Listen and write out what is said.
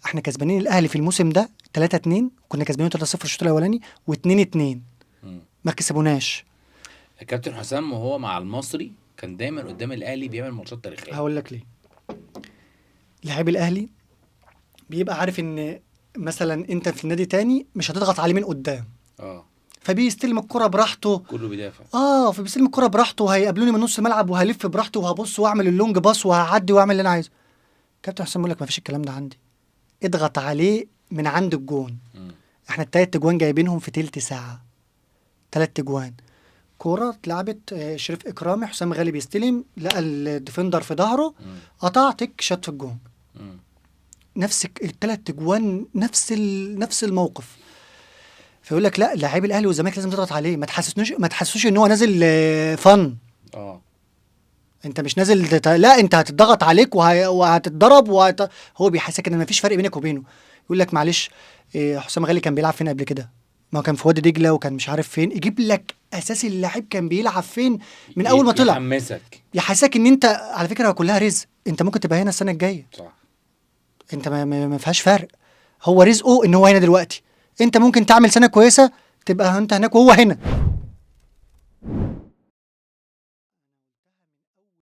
احنا كسبانين الاهلي في الموسم ده 3-2، كنا كسبانين 3-0 الشوط الاولاني و2-2 ما كسبوناش. الكابتن حسام وهو مع المصري كان دايما قدام الاهلي بيعمل ماتشات تاريخيه. هقول لك ليه. لاعب الاهلي بيبقى عارف ان مثلا انت في النادي تاني مش هتضغط عليه من قدام، فبيستلم الكرة براحته، كله بيدافع. فبيستلم الكرة براحته، وهيقابلوني من نص الملعب وهلف براحته وهبص واعمل اللونج باص وهعدي واعمل اللي انا عايزه. كابتن حسام بيقول لك ما فيش الكلام ده عندي، اضغط عليه من عند الجون. احنا التلات اجوان جايبينهم في تلت ساعة، 3 اجوان. كورة اتلعبت شريف اكرامي، حسام غالي بيستلم، لقى الديفندر في ظهره، قطع تك شاط في الجون. نفس الثلاث اجوان، نفس الموقف. فيقول لك لا، لاعبي الاهلي والزمالك لازم تضغط عليه، ما تحسسوش ان هو نازل فن. انت مش نازل لا، انت هتضغط عليك وهتتضرب هو بيحسسك ان مفيش فرق بينك وبينه. يقول لك معلش حسام غالي كان بيلعب فين قبل كده؟ ما كان في وادي دجله وكان مش عارف فين، يجيب لك اساس اللاعب كان بيلعب فين من اول ما طلع، يحسسك ان انت على فكره كلها رزق، انت ممكن تبقى هنا السنه الجايه. صح. انت ما فيهاش فرق، هو رزقه ان هو هنا دلوقتي، انت ممكن تعمل سنه كويسه تبقى انت هناك وهو هنا.